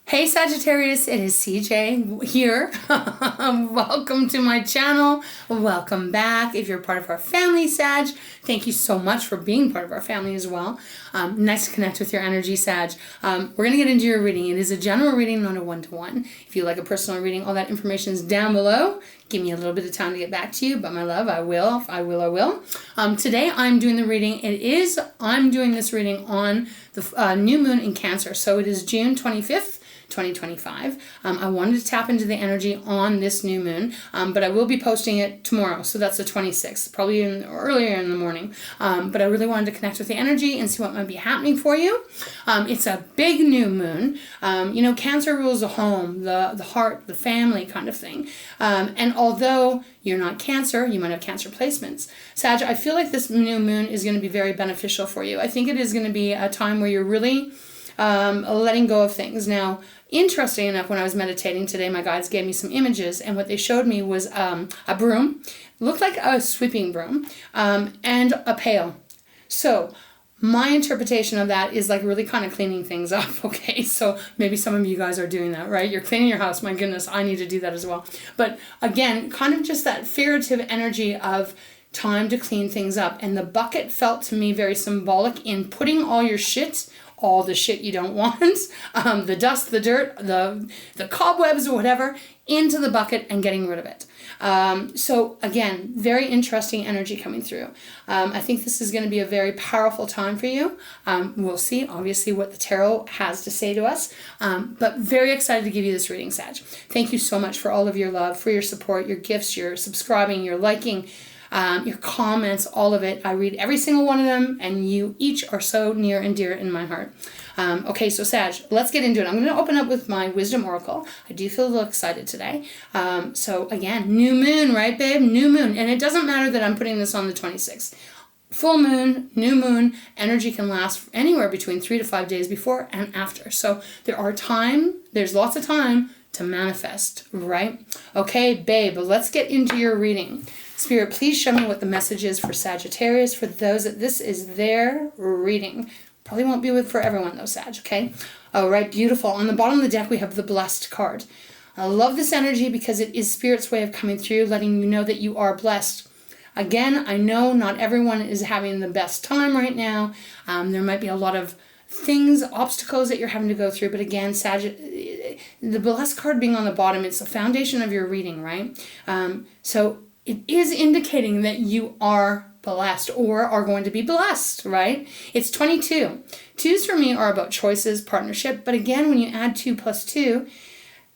Hey Sagittarius, it is CJ here. Welcome to my channel. Welcome back. If you're part of our family, Sag, thank you so much for being part of our family as well. Nice to connect with your energy, Sag. We're going to get into your reading. It is a general reading, not a one-to-one. If you like a personal reading, all that information is down below. Give me a little bit of time to get back to you, but my love, I will. Today I'm doing the reading. I'm doing this reading on the new moon in Cancer. So it is June 25th. 2025. I wanted to tap into the energy on this new moon, but I will be posting it tomorrow. So that's the 26th, probably earlier in the morning. But I really wanted to connect with the energy and see what might be happening for you. It's a big new moon. Cancer rules the home, the heart, the family kind of thing. And although you're not Cancer, you might have Cancer placements. Sag, I feel like this new moon is going to be very beneficial for you. I think it is going to be a time where you're really letting go of things. Now, interesting enough, when I was meditating today, my guides gave me some images, and what they showed me was a broom, looked like a sweeping broom, and a pail. So my interpretation of that is like really kind of cleaning things up, okay? So maybe some of you guys are doing that, right? You're cleaning your house. My goodness, I need to do that as well. But again, kind of just that figurative energy of time to clean things up. And the bucket felt to me very symbolic in putting all your shit, all the shit you don't want, the dust, the dirt, the cobwebs or whatever, into the bucket and getting rid of it. So again, very interesting energy coming through. I think this is going to be a very powerful time for you. We'll see, obviously, what the tarot has to say to us. But very excited to give you this reading, Sag. Thank you so much for all of your love, for your support, your gifts, your subscribing, your liking, your comments, all of it. I read every single one of them, and you each are so near and dear in my heart. Okay, so Sag, let's get into it. I'm going to open up with my wisdom oracle. I do feel a little excited today. So again, new moon, right, babe? New moon. And it doesn't matter that I'm putting this on the 26th. Full moon, new moon, energy can last anywhere between 3 to 5 days before and after. So there's lots of time to manifest, right? Okay, babe, let's get into your reading. Spirit, please show me what the message is for Sagittarius, for those that this is their reading. Probably won't be for everyone though, Sag, okay? All right, beautiful. On the bottom of the deck, we have the Blessed card. I love this energy because it is Spirit's way of coming through, letting you know that you are blessed. Again, I know not everyone is having the best time right now. There might be a lot of things, obstacles that you're having to go through, but again, the Blessed card being on the bottom, it's the foundation of your reading, right? So it is indicating that you are blessed or are going to be blessed, right? It's 22. Twos for me are about choices, partnership. But again, when you add 2 plus 2,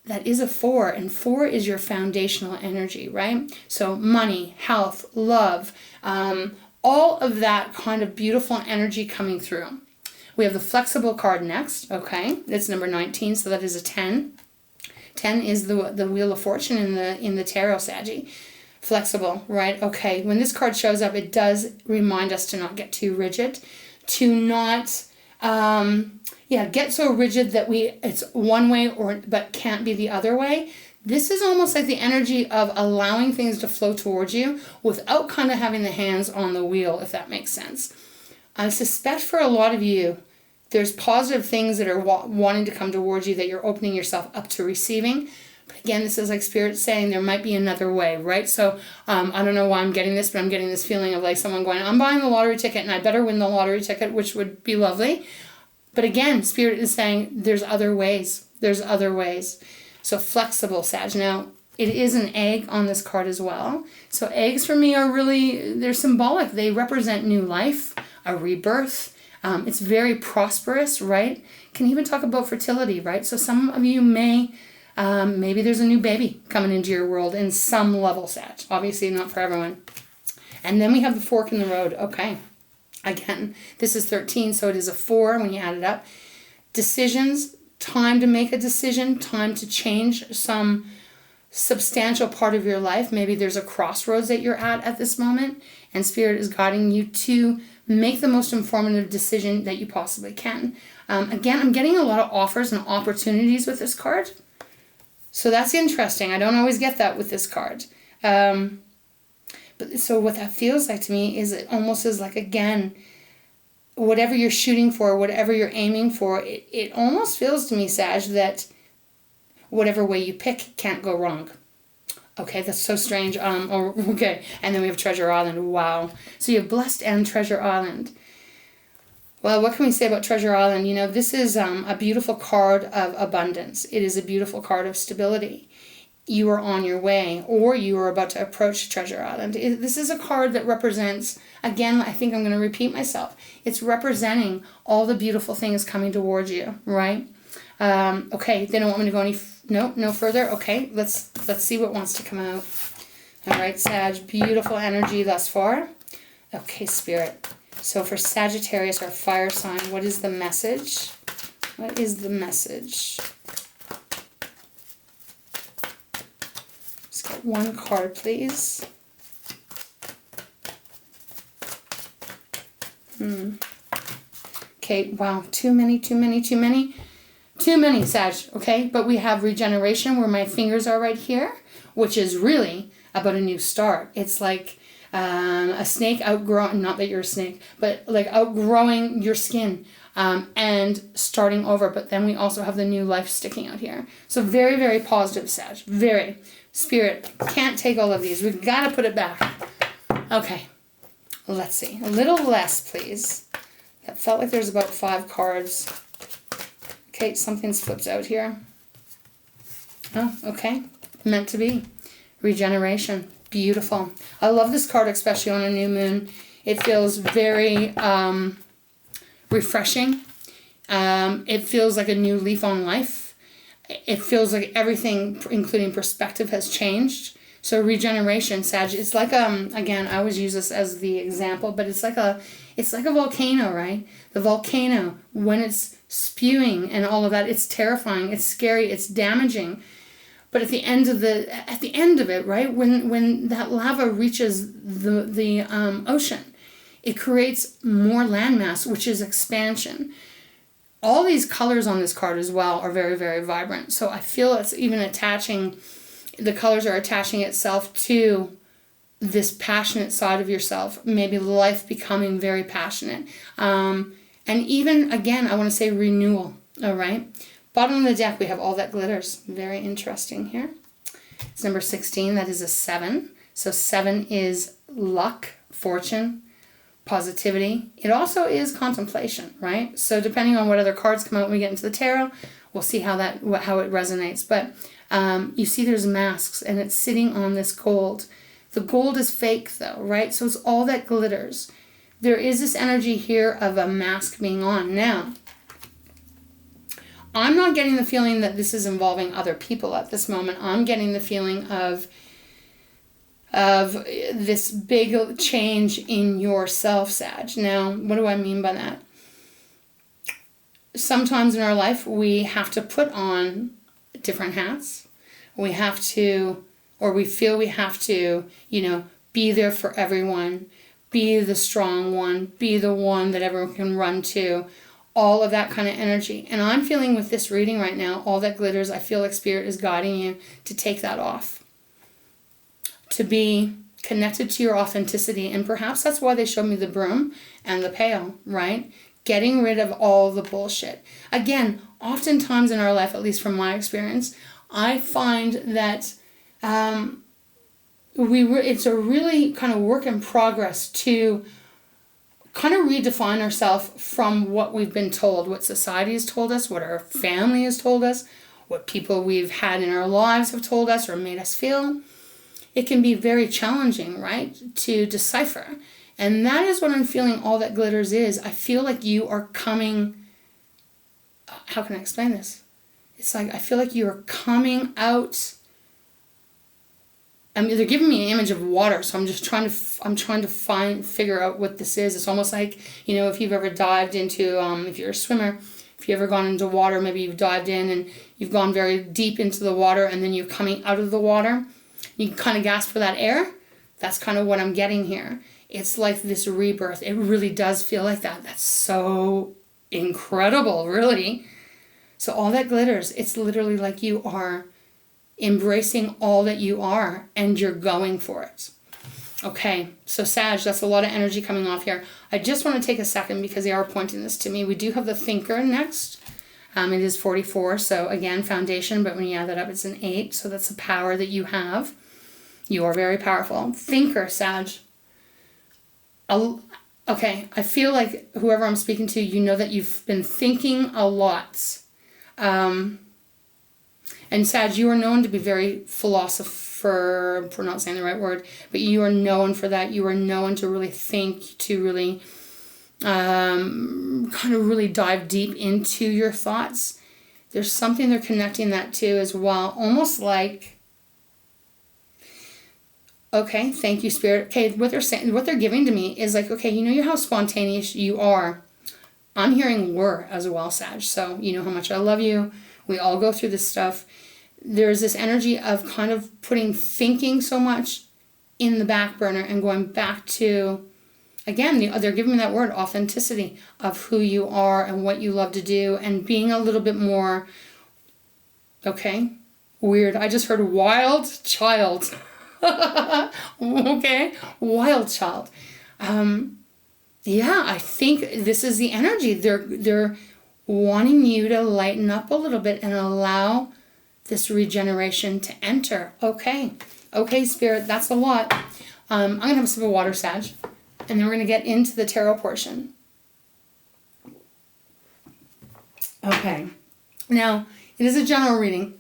that is a 4. And 4 is your foundational energy, right? So money, health, love, all of that kind of beautiful energy coming through. We have the Flexible card next, okay? It's number 19, so that is a 10. 10 is the Wheel of Fortune in the tarot, Saggy. Flexible, right? Okay, when this card shows up, it does remind us to not get too rigid, to not get so rigid that it's one way but can't be the other way. This is almost like the energy of allowing things to flow towards you without kind of having the hands on the wheel, if that makes sense. I suspect for a lot of you, there's positive things that are wanting to come towards you that you're opening yourself up to receiving. Again, this is like Spirit saying there might be another way, right? So I don't know why I'm getting this, but I'm getting this feeling of like someone going, I'm buying the lottery ticket and I better win the lottery ticket, which would be lovely. But again, Spirit is saying there's other ways. There's other ways. So Flexible, Sag. Now, it is an egg on this card as well. So eggs for me are really, they're symbolic. They represent new life, a rebirth. It's very prosperous, right? Can even talk about fertility, right? So some of you maybe there's a new baby coming into your world in some level, Sag. Obviously not for everyone. And then we have the Fork in the road. Okay. Again, this is 13, so it is a 4 when you add it up. Decisions, time to make a decision, time to change some substantial part of your life. Maybe there's a crossroads that you're at this moment, and Spirit is guiding you to make the most informative decision that you possibly can. Again, I'm getting a lot of offers and opportunities with this card. So that's interesting. I don't always get that with this card. But so what that feels like to me is it almost is like, again, whatever you're shooting for, whatever you're aiming for, it almost feels to me, Sag, that whatever way you pick can't go wrong. Okay, that's so strange. Okay, and then we have Treasure Island. Wow. So you have Blessed and Treasure Island. Well, what can we say about Treasure Island? You know, this is a beautiful card of abundance. It is a beautiful card of stability. You are on your way, or you are about to approach Treasure Island. This is a card that represents, again, I think I'm going to repeat myself. It's representing all the beautiful things coming towards you, right? Okay, they don't want me to go any, no further. Okay, let's see what wants to come out. All right, Sag, beautiful energy thus far. Okay, Spirit. So for Sagittarius, our fire sign, what is the message? What is the message? Let's get one card, please. Okay, wow, too many, Sag, okay? But we have regeneration where my fingers are right here, which is really about a new start. It's like a snake outgrowing, not that you're a snake, but like outgrowing your skin and starting over. But then we also have the new life sticking out here. So very, very positive, Sag. Very. Spirit, can't take all of these. We've got to put it back. Okay. Let's see. A little less, please. That felt like there's about 5 cards. Okay, something's flipped out here. Oh, okay. Meant to be. Regeneration. Beautiful. I love this card, especially on a new moon. It feels very refreshing. It feels like a new leaf on life. It feels like everything, including perspective, has changed. So regeneration, Sag, it's like again, I always use this as the example, but it's like a volcano, right? The volcano, when it's spewing and all of that, it's terrifying, it's scary, it's damaging. But at the end of it, right, when that lava reaches the ocean, it creates more landmass, which is expansion. All these colors on this card as well are very, very vibrant. So I feel it's even attaching, the colors are attaching itself to this passionate side of yourself, maybe life becoming very passionate. And even, again, I want to say renewal, all right? Bottom of the deck, we have All That Glitters. Very interesting here. It's number 16. That is a 7. So 7 is luck, fortune, positivity. It also is contemplation, right? So depending on what other cards come out when we get into the tarot, we'll see how it resonates. But you see there's masks, and it's sitting on this gold. The gold is fake, though, right? So it's all that glitters. There is this energy here of a mask being on. Now, I'm not getting the feeling that this is involving other people at this moment. I'm getting the feeling of this big change in yourself, Sag. Now, what do I mean by that? Sometimes in our life, we have to put on different hats. We have to, or we feel we have to, be there for everyone, be the strong one, be the one that everyone can run to. All of that kind of energy. And I'm feeling with this reading right now, All That Glitters, I feel like Spirit is guiding you to take that off. To be connected to your authenticity. And perhaps that's why they showed me the broom and the pail, right? Getting rid of all the bullshit. Again, oftentimes in our life, at least from my experience, I find that it's a really kind of work in progress to kind of redefine ourselves from what we've been told, what society has told us, what our family has told us, what people we've had in our lives have told us or made us feel. It can be very challenging, right, to decipher. And that is what I'm feeling All That Glitters is. I feel like you are coming, how can I explain this? It's like I feel like you are coming out. I mean, they're giving me an image of water, so I'm just trying to figure out what this is. It's almost like, if you've ever dived into, if you're a swimmer, if you've ever gone into water, maybe you've dived in and you've gone very deep into the water and then you're coming out of the water. You kind of gasp for that air. That's kind of what I'm getting here. It's like this rebirth. It really does feel like that. That's so incredible, really. So All That Glitters, it's literally like you are embracing all that you are and you're going for it. Okay, so Sag, that's a lot of energy coming off here. I just want to take a second because they are pointing this to me. We do have the Thinker next. It is 44, so again, foundation, but when you add that up, it's an 8. So that's the power that you have. You are very powerful. Thinker, Sag. Okay, I feel like whoever I'm speaking to, you know that you've been thinking a lot. And Sag, you are known to be very philosopher, if we're not saying the right word, but you are known for that. You are known to really think, to really kind of really dive deep into your thoughts. There's something they're connecting that to as well. Almost like, okay, thank you, Spirit. Okay, what they're saying, what they're giving to me is like, okay, you know how spontaneous you are. I'm hearing were as well, Sag. So you know how much I love you. We all go through this stuff. There's this energy of kind of putting thinking so much in the back burner and going back to, again, they're giving me that word, authenticity of who you are and what you love to do and being a little bit more, okay, weird. I just heard wild child. Okay, wild child. Yeah, I think this is the energy. They're wanting you to lighten up a little bit and allow this regeneration to enter. Okay, Spirit, that's a lot. I'm going to have a sip of water, Sag, and then we're going to get into the tarot portion. Okay, now, it is a general reading,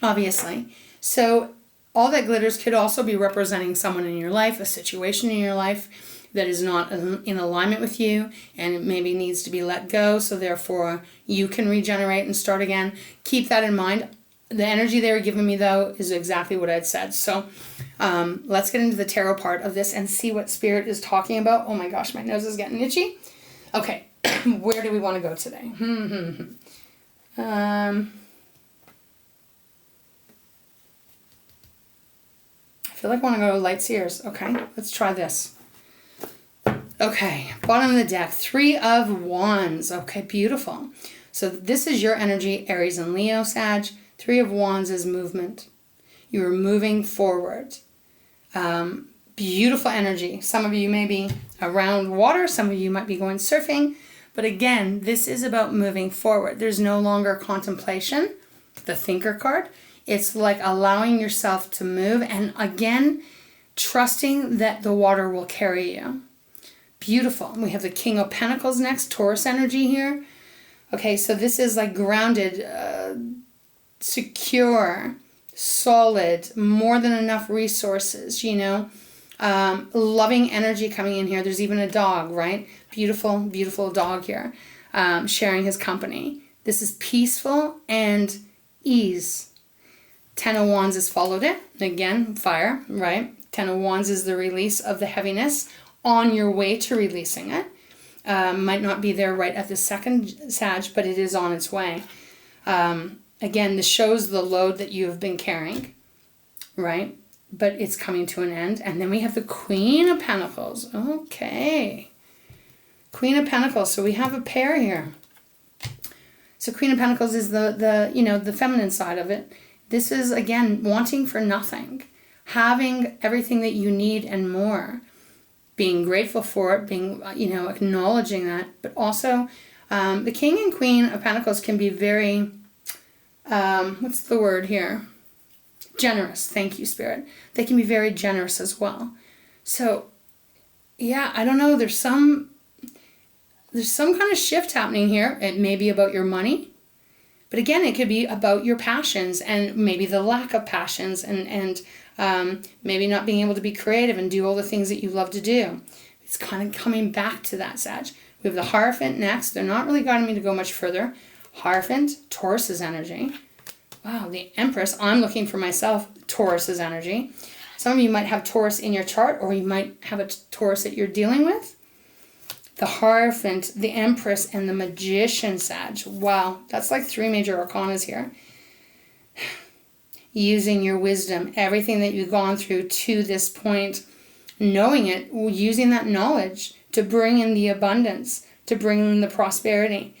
obviously. So, all that glitters could also be representing someone in your life, a situation in your life that is not in alignment with you and it maybe needs to be let go, so therefore you can regenerate and start again. Keep that in mind. The energy they were giving me, though, is exactly what I'd said. So let's get into the tarot part of this and see what Spirit is talking about. Oh my gosh, my nose is getting itchy. Okay, where do we want to go today? I feel like I want to go to Light Seers. Okay, let's try this. Okay, bottom of the deck, 3 of Wands. Okay, beautiful. So this is your energy, Aries and Leo, Sag. 3 of Wands is movement. You are moving forward. Beautiful energy. Some of you may be around water. Some of you might be going surfing. But again, this is about moving forward. There's no longer contemplation, the Thinker card. It's like allowing yourself to move and again, trusting that the water will carry you. Beautiful. We have the King of Pentacles next, Taurus energy here. Okay, so this is like grounded, secure, solid, more than enough resources, you know. Loving energy coming in here. There's even a dog, right? Beautiful, beautiful dog here, sharing his company. This is peaceful and ease. 10 of Wands has followed it. Again, fire, right? 10 of Wands is the release of the heaviness on your way to releasing it. Might not be there right at the second, Sag, but it is on its way. Again, this shows the load that you have been carrying, right? But it's coming to an end. And then we have the Queen of Pentacles. Okay. Queen of Pentacles. So we have a pair here. So Queen of Pentacles is the feminine side of it. This is, again, wanting for nothing. Having everything that you need and more. Being grateful for it. Being, acknowledging that. But also, the King and Queen of Pentacles can be very, what's the word here? Generous. Thank you, Spirit. They can be very generous as well. So, yeah, I don't know. There's some kind of shift happening here. It may be about your money. But again, it could be about your passions and maybe the lack of passions and maybe not being able to be creative and do all the things that you love to do. It's kind of coming back to that, Sag. We have the Hierophant next. They're not really guiding me to go much further. Hierophant, Taurus's energy. Wow, the Empress. I'm looking for myself, Taurus's energy. Some of you might have Taurus in your chart, or you might have a Taurus that you're dealing with. The Hierophant, the Empress, and the Magician, Sag. Wow, that's like 3 major arcanas here. Using your wisdom, everything that you've gone through to this point, knowing it, using that knowledge to bring in the abundance, to bring in the prosperity,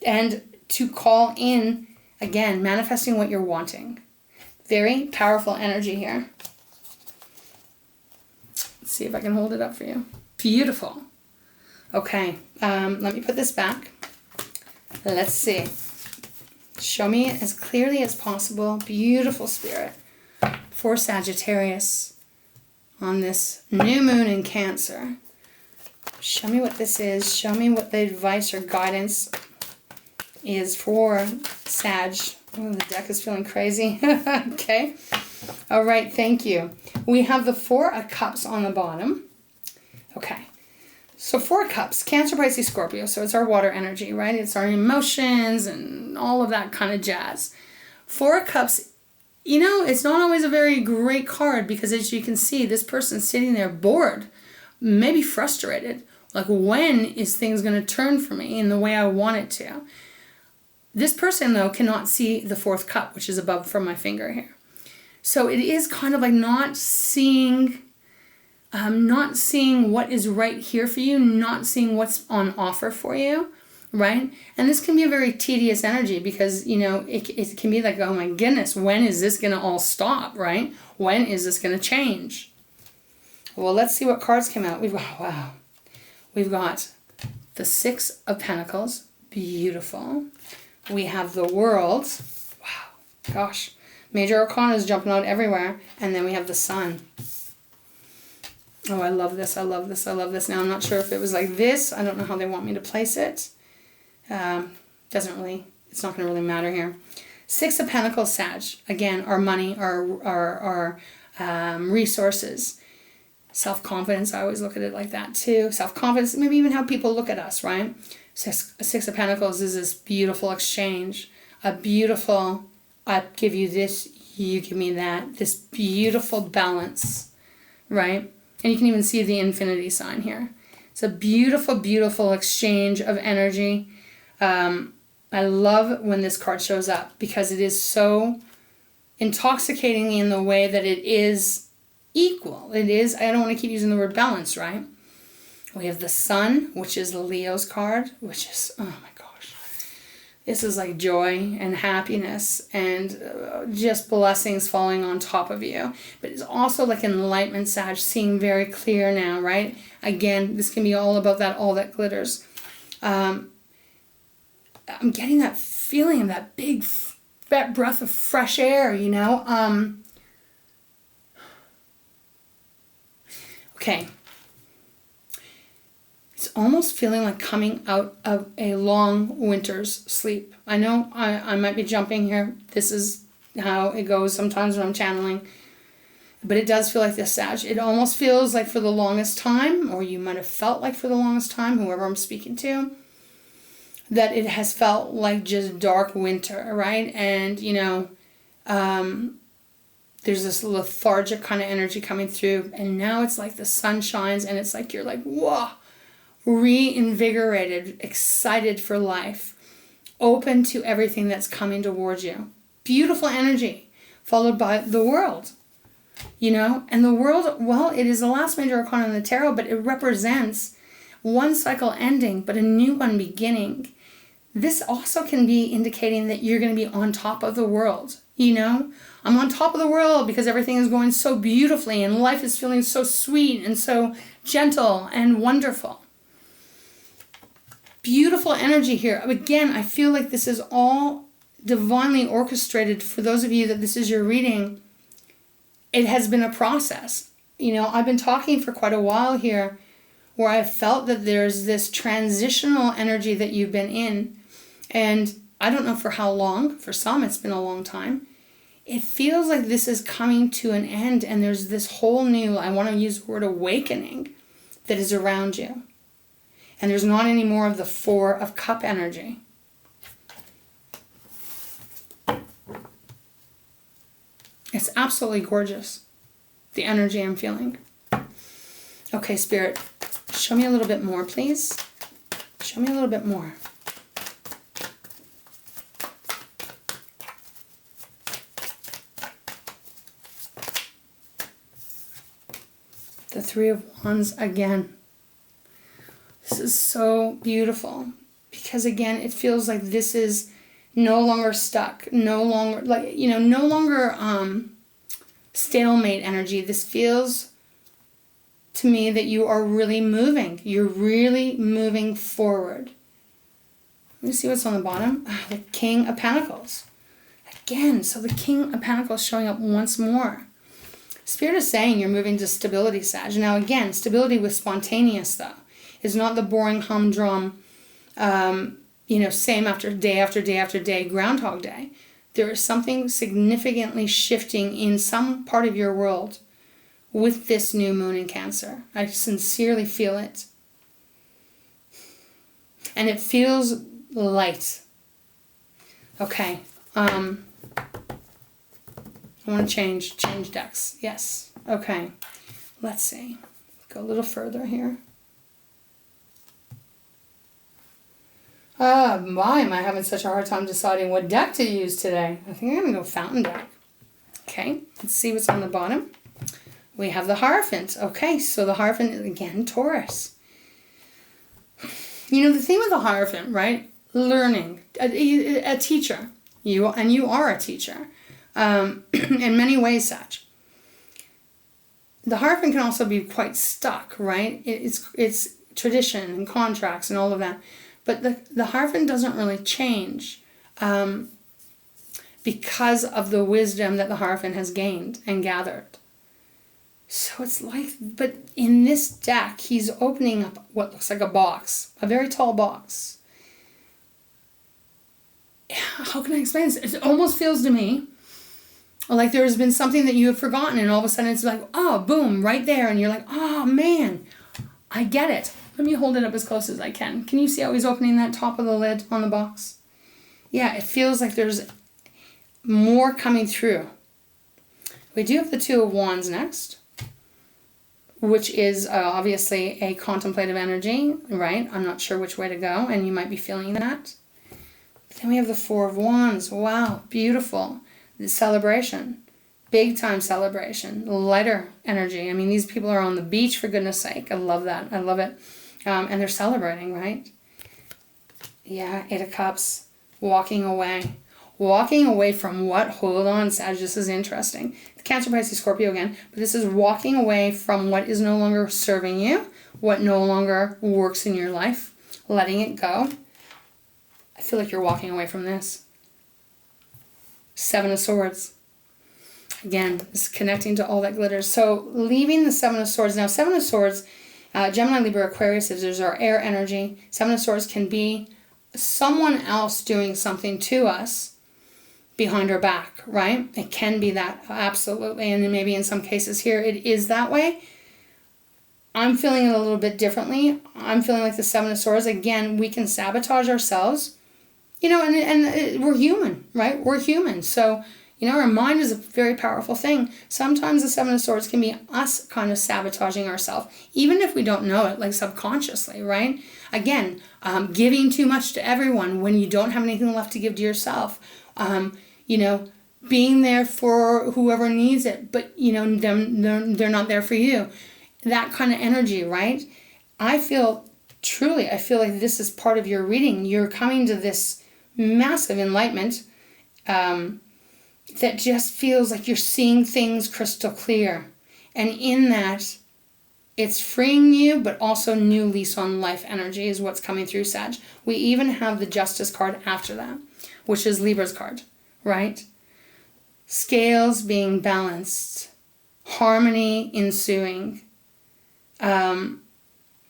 and to call in, again, manifesting what you're wanting. Very powerful energy here. Let's see if I can hold it up for you. Beautiful. Okay, let me put this back. Let's see. Show me it as clearly as possible. Beautiful Spirit. For Sagittarius on this new moon in Cancer. Show me what this is. Show me what the advice or guidance is for Sag. Oh, the deck is feeling crazy. Okay. All right, thank you. We have the Four of Cups on the bottom. Okay. So Four of Cups, Cancer, Pisces, Scorpio. So it's our water energy, right? It's our emotions and all of that kind of jazz. Four of Cups, you know, it's not always a very great card because as you can see, this person's sitting there bored, maybe frustrated. Like, when is things going to turn for me in the way I want it to? This person, though, cannot see the fourth cup, which is above from my finger here. So it is kind of like not seeing what is right here for you, not seeing what's on offer for you, right? And this can be a very tedious energy because, you know, it can be like, oh my goodness, when is this going to all stop, right? When is this going to change? Well, let's see what cards came out. We've got the Six of Pentacles. Beautiful. We have the World. Wow. Gosh. Major Arcana is jumping out everywhere. And then we have the Sun. Oh, I love this. I love this. I love this. Now, I'm not sure if it was like this. I don't know how they want me to place it. It's not going to really matter here. Six of Pentacles, Sag. Again, our money, our resources. Self-confidence, I always look at it like that too. Self-confidence, maybe even how people look at us, right? Six of Pentacles is this beautiful exchange. A beautiful, I give you this, you give me that. This beautiful balance, right? And you can even see the infinity sign here. It's a beautiful, beautiful exchange of energy. I love when this card shows up because it is so intoxicating in the way that it is equal. It is, I don't want to keep using the word balance, right? We have the Sun, which is the Leo's card, which is, oh my gosh. This is like joy and happiness and just blessings falling on top of you. But it's also like enlightenment, Sag, seeing very clear now, right? Again, this can be all about that, all that glitters. I'm getting that feeling of that big breath of fresh air, you know? Okay. It's almost feeling like coming out of a long winter's sleep. I know I might be jumping here. This is how it goes sometimes when I'm channeling. But it does feel like this, Sag. It almost feels like for the longest time, or you might have felt like for the longest time, whoever I'm speaking to, that it has felt like just dark winter, right? And, you know, there's this lethargic kind of energy coming through. And now it's like the sun shines and it's like you're like, whoa, reinvigorated, excited for life, open to everything that's coming towards you. Beautiful energy, followed by the World. You know, and the World, well, it is the last major arcana in the tarot, but it represents one cycle ending, but a new one beginning. This also can be indicating that you're going to be on top of the world. You know, I'm on top of the world because everything is going so beautifully and life is feeling so sweet and so gentle and wonderful. Beautiful energy here. Again, I feel like this is all divinely orchestrated. For those of you that this is your reading, it has been a process. You know, I've been talking for quite a while here where I've felt that there's this transitional energy that you've been in. And I don't know for how long. For some, it's been a long time. It feels like this is coming to an end and there's this whole new, I want to use the word awakening, that is around you. And there's not any more of the Four of Cup energy. It's absolutely gorgeous, the energy I'm feeling. Okay, Spirit, show me a little bit more, please. Show me a little bit more. The Three of Wands again. This is so beautiful because again, it feels like this is no longer stuck, no longer like, you know, no longer stalemate energy. This feels to me that you are really moving. You're really moving forward. me see what's on the bottom. The King of Pentacles. Again, so the King of Pentacles showing up once more. Spirit is saying you're moving to stability, Sag. Now again, stability with spontaneous though. Is not the boring humdrum, same after day after day after day, Groundhog Day. There is something significantly shifting in some part of your world with this new moon in Cancer. I sincerely feel it. And it feels light. Okay. I want to change decks. Yes. Okay. Let's see. Go a little further here. Why am I having such a hard time deciding what deck to use today? I think I'm going to go Fountain deck. Okay, let's see what's on the bottom. We have the Hierophant. Okay, so the Hierophant, again, Taurus. The thing with the Hierophant, right? Learning. A teacher. You are a teacher. In many ways, Sag. The Hierophant can also be quite stuck, right? It's tradition and contracts and all of that. But the Hierophant doesn't really change because of the wisdom that the Hierophant has gained and gathered. So it's like, but in this deck, he's opening up what looks like a box, a very tall box. How can I explain this? It almost feels to me like there's been something that you have forgotten, and all of a sudden it's like, oh, boom, right there. And you're like, oh, man, I get it. Let me hold it up as close as I can. Can you see how he's opening that top of the lid on the box? Yeah, it feels like there's more coming through. We do have the Two of Wands next, which is obviously a contemplative energy, right? I'm not sure which way to go, and you might be feeling that. Then we have the Four of Wands. Wow, beautiful. The celebration. Big time celebration. Lighter energy. I mean, these people are on the beach, for goodness sake. I love that. I love it. And they're celebrating, right? Yeah, Eight of Cups. Walking away. Walking away from what? Hold on, Sag. This is interesting. The Cancer, Pisces, Scorpio again. But this is walking away from what is no longer serving you. What no longer works in your life. Letting it go. I feel like you're walking away from this. Seven of Swords. Again, this is connecting to all that glitters. So leaving the Seven of Swords. Now, Seven of Swords, Gemini, Libra, Aquarius, is our air energy. Seven of Swords can be someone else doing something to us behind our back, right? It can be that, absolutely. And then maybe in some cases here, it is that way. I'm feeling it a little bit differently. I'm feeling like the Seven of Swords. Again, we can sabotage ourselves. And we're human, right? We're human. So, our mind is a very powerful thing. Sometimes the Seven of Swords can be us kind of sabotaging ourselves, even if we don't know it, like subconsciously, right? Again, giving too much to everyone when you don't have anything left to give to yourself. Being there for whoever needs it, but, they're not there for you. That kind of energy, right? I feel like this is part of your reading. You're coming to this massive enlightenment that just feels like you're seeing things crystal clear. And in that, it's freeing you, but also new lease on life energy is what's coming through, Sag. We even have the Justice card after that, which is Libra's card, right? Scales being balanced, harmony ensuing.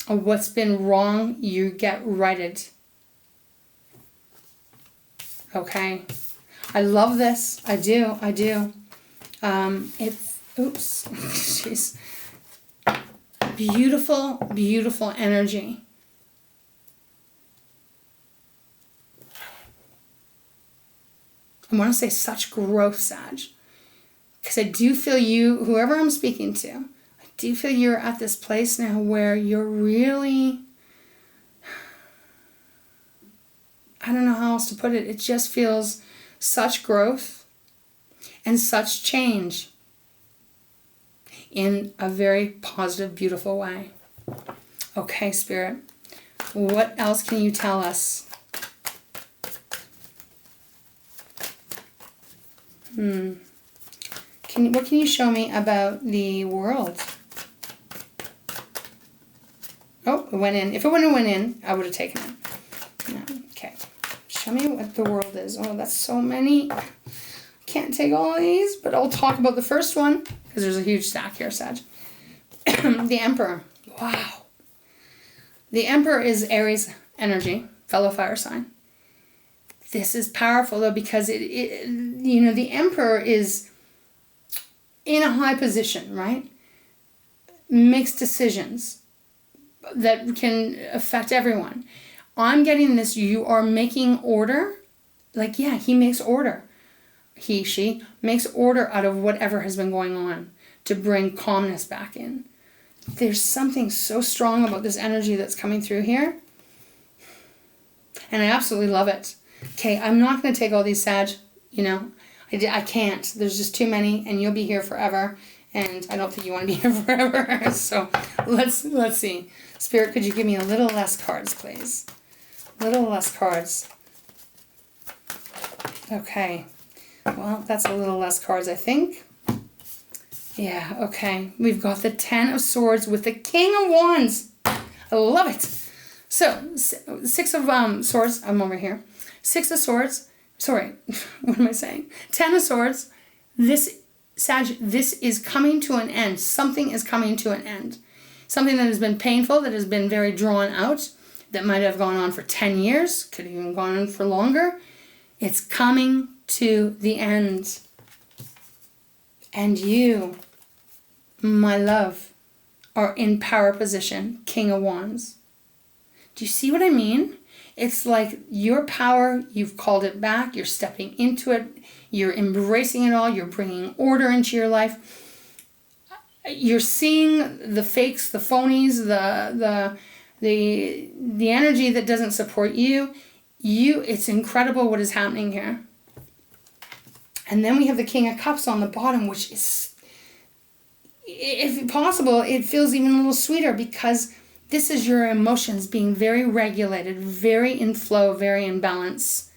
What's been wrong, you get righted. Okay. I love this. I do. Oops. Jeez. Beautiful, beautiful energy. I want to say such growth, Sag. Because I do feel you, whoever I'm speaking to, I do feel you're at this place now where you're really, I don't know how else to put it. It just feels such growth and such change in a very positive, beautiful way. Okay, Spirit. What else can you tell us? What can you show me about the world? Oh, it went in. If it wouldn't have went in, I would have taken it. No, okay. me what the world is. Oh, that's so many. Can't take all of these, but I'll talk about the first one because there's a huge stack here, Sag. The Emperor. Wow. The Emperor is Aries energy, fellow fire sign. This is powerful though because the Emperor is in a high position, right? Makes decisions that can affect everyone. I'm getting this, you are making order. Like, yeah, he makes order. She makes order out of whatever has been going on to bring calmness back in. There's something so strong about this energy that's coming through here. And I absolutely love it. Okay, I'm not going to take all these, Sag. I can't. There's just too many, and you'll be here forever. And I don't think you want to be here forever. So let's see. Spirit, could you give me a little less cards, please? A little less cards. Okay. Well, that's a little less cards, I think. Yeah, okay. We've got the Ten of Swords with the King of Wands. I love it. So, Six of Swords. I'm over here. Six of Swords. Sorry, what am I saying? Ten of Swords. This, Sag, this is coming to an end. Something is coming to an end. Something that has been painful, that has been very drawn out, that might have gone on for 10 years, could have even gone on for longer. It's coming to the end. And you, my love, are in power position, King of Wands. Do you see what I mean? It's like your power, you've called it back, you're stepping into it, you're embracing it all, you're bringing order into your life. You're seeing the fakes, the phonies, the energy that doesn't support you. It's incredible what is happening here. And then we have the King of Cups on the bottom, which is, if possible, it feels even a little sweeter because this is your emotions being very regulated, very in flow, very in balance.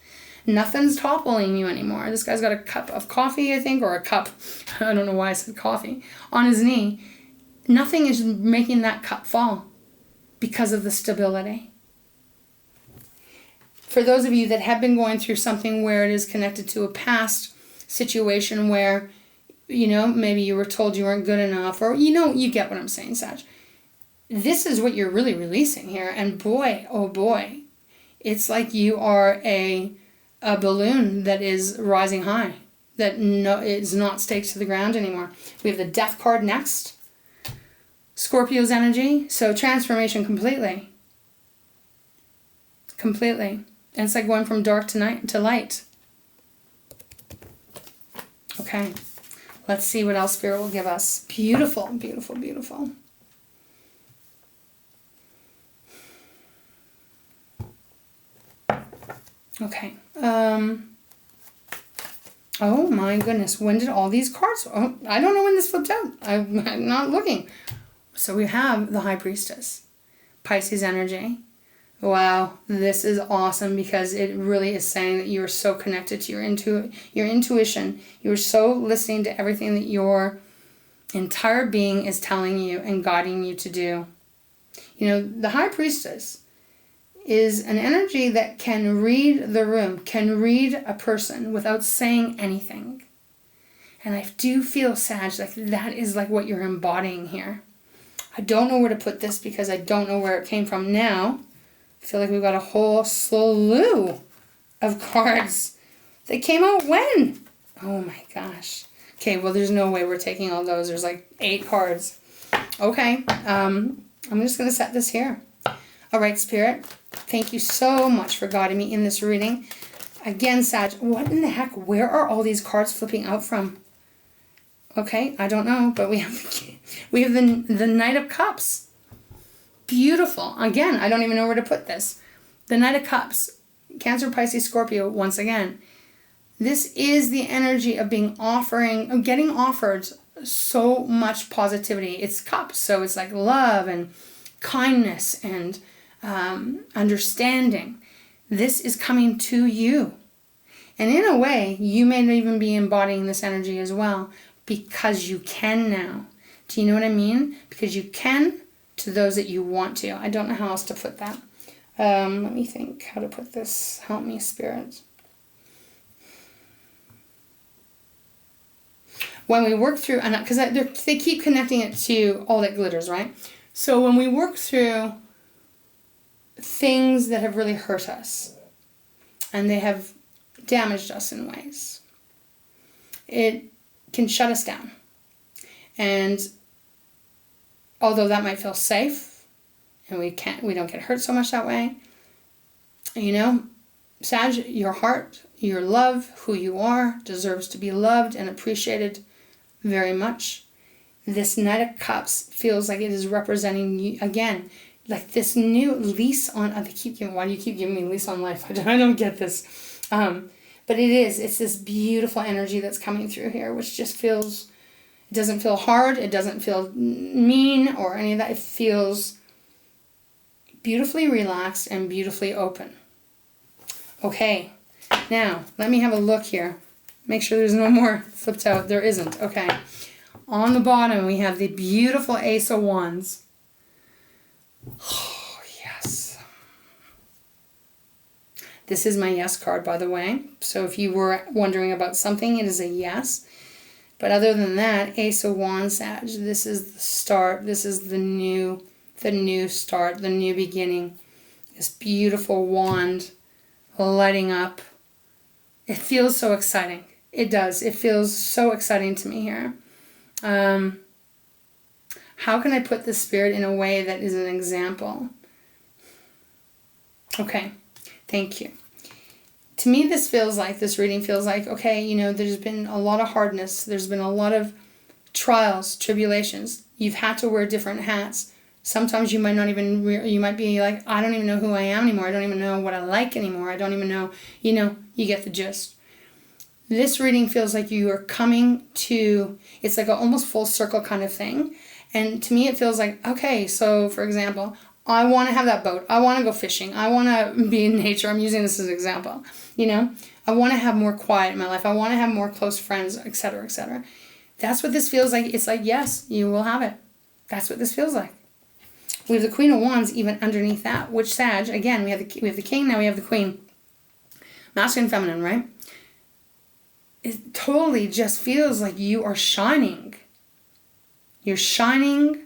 Nothing's toppling you anymore. This guy's got a cup of coffee, I think, or a cup, I don't know why I said coffee, on his knee. Nothing is making that cup fall because of the stability. For those of you that have been going through something where it is connected to a past situation where, maybe you were told you weren't good enough, or, you get what I'm saying, Sag. This is what you're really releasing here. And boy, oh boy, it's like you are a balloon that is rising high, that is not staked to the ground anymore. We have the Death card next. Scorpio's energy, so transformation completely. Completely. And it's like going from dark to light. Okay, let's see what else Spirit will give us. Beautiful, beautiful, beautiful. Okay. Oh my goodness. When did all these cards... Oh, I don't know when this flipped out. I'm not looking. So we have the High Priestess. Pisces energy. Wow. This is awesome because it really is saying that you are so connected to your intuition. You are so listening to everything that your entire being is telling you and guiding you to do. The High Priestess is an energy that can read the room, can read a person without saying anything. And I do feel, Sag, like that is like what you're embodying here. I don't know where to put this because I don't know where it came from now. I feel like we've got a whole slew of cards that came out when? Oh my gosh. Okay, well there's no way we're taking all those. There's like 8 cards. Okay, I'm just going to set this here. All right, Spirit, thank you so much for guiding me in this reading. Again, Sag, what in the heck? Where are all these cards flipping out from? Okay, I don't know, but we have the Knight of Cups. Beautiful. Again, I don't even know where to put this. The Knight of Cups, Cancer, Pisces, Scorpio, once again. This is the energy of getting offered so much positivity. It's cups, so it's like love and kindness and understanding. This is coming to you. And in a way, you may even be embodying this energy as well because you can now. Do you know what I mean? Because you can to those that you want to. I don't know how else to put that. Let me think how to put this. Help me, Spirit. When we work through, and because they keep connecting it to all that glitters, right? So when we work through things that have really hurt us, and they have damaged us in ways, it can shut us down. And although that might feel safe, and we don't get hurt so much that way, you know, Sag, your heart, your love, who you are, deserves to be loved and appreciated very much. This Knight of Cups feels like it is representing you again, like this new lease on. Why do you keep giving me lease on life? I don't get this, but it's this beautiful energy that's coming through here, which just feels. It doesn't feel hard. It doesn't feel mean or any of that. It feels beautifully relaxed and beautifully open. Okay, now let me have a look here. Make sure there's no more flipped out. There isn't. Okay. On the bottom, we have the beautiful Ace of Wands. Oh, yes. This is my yes card, by the way. So if you were wondering about something, it is a yes. But other than that, Ace of Wands, Sag, this is the start. This is the new start, the new beginning. This beautiful wand lighting up. It feels so exciting. It does. It feels so exciting to me here. How can I put this, Spirit, in a way that is an example? Okay, thank you. To me, this reading feels like, okay, you know, there's been a lot of hardness. There's been a lot of trials, tribulations. You've had to wear different hats. Sometimes you might not even, you might be like, I don't even know who I am anymore. I don't even know what I like anymore. I don't even know, you know, you get the gist. This reading feels like you are coming to, it's like an almost full circle kind of thing. And to me, it feels like, okay, so for example, I want to have that boat. I want to go fishing. I want to be in nature. I'm using this as an example. You know, I want to have more quiet in my life. I want to have more close friends, etc., etc. That's what this feels like. It's like, yes, you will have it. That's what this feels like. We have the Queen of Wands even underneath that, which Sag, again, we have the King, now we have the Queen. Masculine, feminine, right? It totally just feels like you are shining. You're shining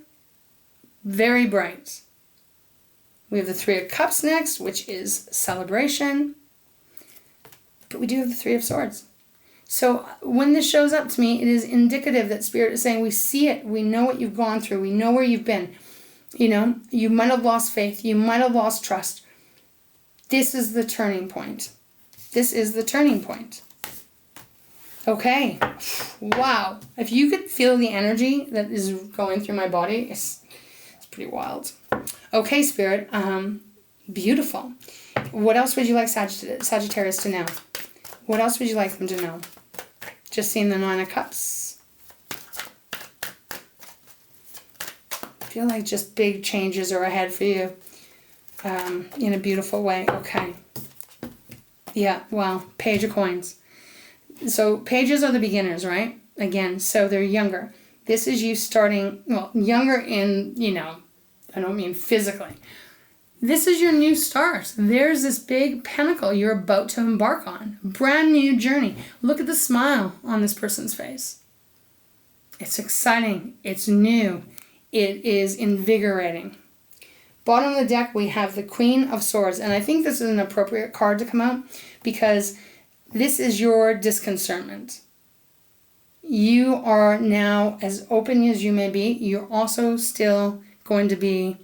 very bright. We have the Three of Cups next, which is celebration. But we do have the Three of Swords. So when this shows up to me, it is indicative that Spirit is saying, we see it. We know what you've gone through. We know where you've been. You know, you might have lost faith. You might have lost trust. This is the turning point. This is the turning point. Okay. Wow. If you could feel the energy that is going through my body, it's pretty wild. Okay, Spirit. Beautiful. What else would you like Sagittarius to know? What else would you like them to know? Just seeing the Nine of Cups. I feel like just big changes are ahead for you in a beautiful way. Okay. Yeah, wow. Page of Coins. So pages are the beginners, right? Again, so they're younger. This is you starting, well, younger in, you know, I don't mean physically. This is your new start. There's this big pinnacle you're about to embark on. Brand new journey. Look at the smile on this person's face. It's exciting. It's new. It is invigorating. Bottom of the deck, we have the Queen of Swords. And I think this is an appropriate card to come out because this is your disconcernment. You are now as open as you may be. You're also still going to be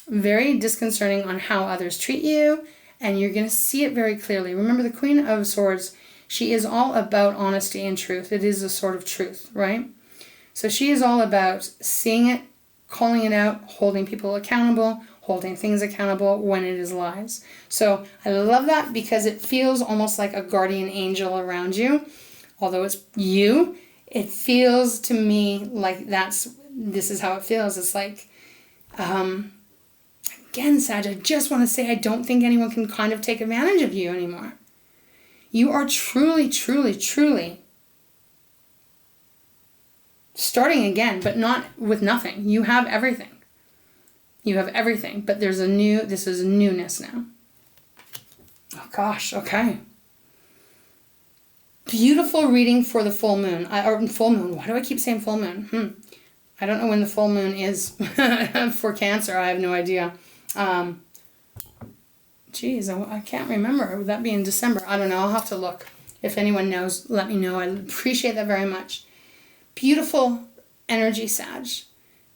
very disconcerting on how others treat you, and you're going to see it very clearly. Remember, the Queen of Swords, she is all about honesty and truth. It is a sort of truth, right? So she is all about seeing it, calling it out, holding people accountable, holding things accountable when it is lies. So I love that because it feels almost like a guardian angel around you. Although it's you, it feels to me like this is how it feels. It's like, again, Sag, I just want to say I don't think anyone can kind of take advantage of you anymore. You are truly, truly, truly starting again, but not with nothing. You have everything. You have everything, but this is newness now. Oh gosh, okay. Beautiful reading for the full moon. Full moon. Why do I keep saying full moon? I don't know when the full moon is for Cancer. I have no idea. Geez, I can't remember. Would that be in December? I don't know. I'll have to look. If anyone knows, let me know. I appreciate that very much. Beautiful energy, Sag.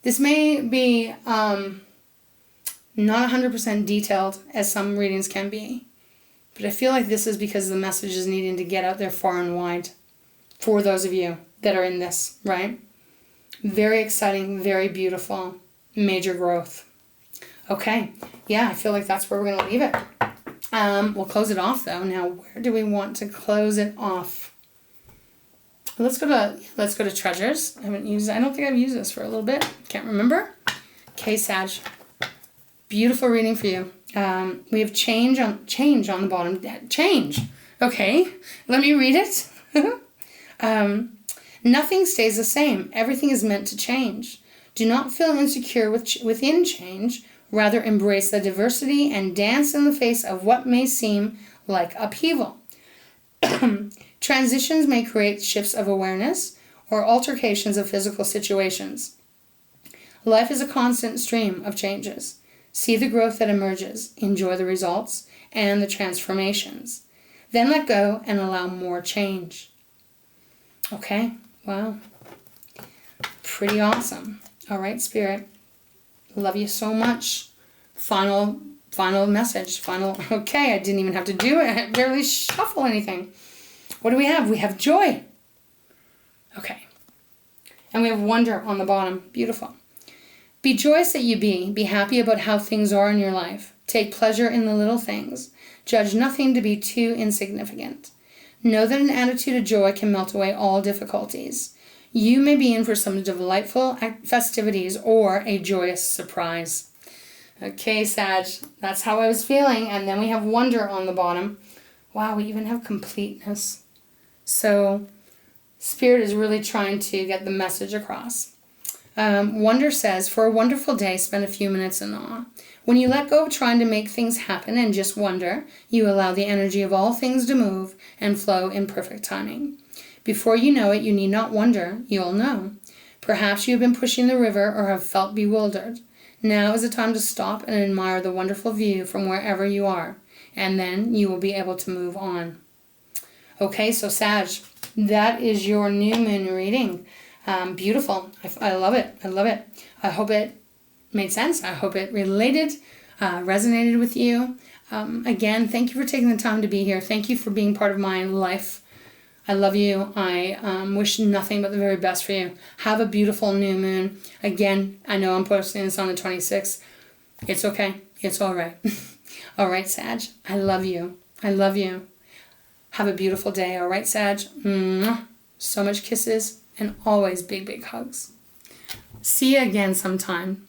This may be not 100% detailed as some readings can be. But I feel like this is because the message is needing to get out there far and wide for those of you that are in this, right? Very exciting, very beautiful, major growth. Okay, yeah, I feel like that's where we're going to leave it. We'll close it off, though. Now, where do we want to close it off? Let's go to treasures. I don't think I've used this for a little bit. Can't remember. Okay, Sag. Beautiful reading for you. We have change on the bottom. Change. Okay, let me read it. Nothing stays the same. Everything is meant to change. Do not feel insecure within change. Rather, embrace the diversity and dance in the face of what may seem like upheaval. Transitions may create shifts of awareness or altercations of physical situations. Life is a constant stream of changes. See the growth that emerges, enjoy the results and the transformations. Then let go and allow more change. Okay, wow. Pretty awesome. All right, Spirit. Love you so much. Final message. Okay, I didn't even have to do it. I barely shuffle anything. What do we have? We have joy. Okay. And we have wonder on the bottom. Beautiful. Be joyous that you be. Be happy about how things are in your life. Take pleasure in the little things. Judge nothing to be too insignificant. Know that an attitude of joy can melt away all difficulties. You may be in for some delightful festivities or a joyous surprise. Okay, Sag, that's how I was feeling. And then we have wonder on the bottom. Wow, we even have completeness. So Spirit is really trying to get the message across. Wonder says, for a wonderful day, spend a few minutes in awe. When you let go of trying to make things happen and just wonder, you allow the energy of all things to move and flow in perfect timing. Before you know it, you need not wonder, you'll know. Perhaps you have been pushing the river or have felt bewildered. Now is the time to stop and admire the wonderful view from wherever you are, and then you will be able to move on. Okay, so Sag, that is your new moon reading. Beautiful. I love it. I love it. I hope it made sense. I hope it resonated with you. Again, thank you for taking the time to be here. Thank you for being part of my life. I love you. I wish nothing but the very best for you. Have a beautiful new moon. Again, I know I'm posting this on the 26th. It's okay. It's all right. All right, Sag. I love you. I love you. Have a beautiful day. All right, Sag. So much kisses and always big, big hugs. See you again sometime.